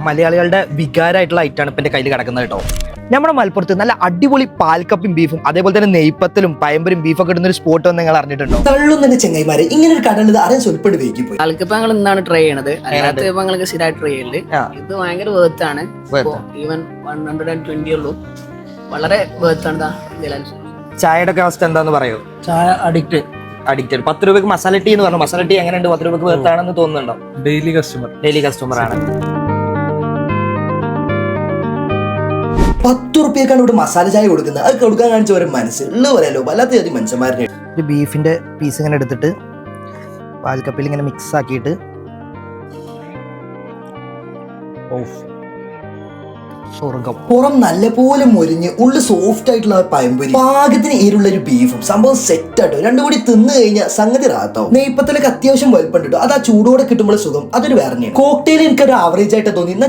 മലയാളികളുടെ വികാരമായിട്ടുള്ള ഐറ്റാണ് ഇപ്പം എൻ്റെ കയ്യിൽ കിടക്കുന്നത് കേട്ടോ. നമ്മുടെ മലപ്പുറത്ത് നല്ല അടിപൊളി പാൽക്കപ്പും ബീഫും അതേപോലെ തന്നെ നെയ്പ്പത്തലും പയമ്പരും ബീഫൊക്കെ ഇടുന്ന ഒരു സ്പോട്ട് വന്ന് നിങ്ങൾ അറിഞ്ഞിട്ടുണ്ടോ? തള്ളുന്ന ചെങ്ങൈമാരെ ഇങ്ങനെ ഒരു കട അറിയാൻ സ്വൽപ്പെട്ട് വൈകി പോയി. പാൽക്കപ്പ ഞങ്ങൾ ഇന്നാണ് ട്രൈ ചെയ്യണത്. അല്ലാത്ത ഞങ്ങൾക്ക് സ്ഥിരമായിട്ട് ട്രൈ ചെയ്യല്. ഇത് ഭയങ്കര വേർത്താണ്. ഈവൻ 120 ഉള്ളൂ. വളരെ വേർത്താണ്. ചായയുടെ ഒക്കെ അവസ്ഥ എന്താന്ന് പറയോ? ചായ അഡിക്റ്റ് 10 രൂപയ്ക്ക് മസാല ടീ എന്ന് പറഞ്ഞു. മസാല ടീ എങ്ങനെയുണ്ട്? 10 രൂപയ്ക്ക് വേർത്താണെന്ന് തോന്നുന്നുണ്ടോ? ഡെയിലി കസ്റ്റമർ ആണ്. 10 റുപ്യക്കാണ് ഇവിടെ മസാല ചായ കൊടുക്കുന്നത്. അത് കൊടുക്കാൻ കാണിച്ച ഒരു മനസ്സ് ഉള്ള പറയാലോ. വല്ലാത്ത ജാതി മനുഷ്യന്മാരുടെ ഒരു ബീഫിന്റെ പീസ് ഇങ്ങനെ എടുത്തിട്ട് പാൽക്കപ്പിൽ ഇങ്ങനെ മിക്സ് ആക്കിയിട്ട് സ്വർഗം. പുറം നല്ലപോലെ മൊരിഞ്ഞ് ഉള്ളു സോഫ്റ്റ് ആയിട്ടുള്ള പയമ്പൊരി, പാകത്തിന് എരുള്ള ഒരു ബീഫും സംഭവം സെറ്റ് ആട്ടോ. രണ്ടും കൂടി തിന്നു കഴിഞ്ഞാൽ സംഗതി റാത്താവും. നെയ്പ്പത്തിലൊക്കെ അത്യാവശ്യം വലുപ്പം കിട്ടും. അത് ആ ചൂടോടെ കിട്ടുമ്പോൾ സുഖം അതൊരു വേറെ. കോക്ടെയിൽ എനിക്ക് ഒരു ആവറേജ് ആയിട്ട് തോന്നി.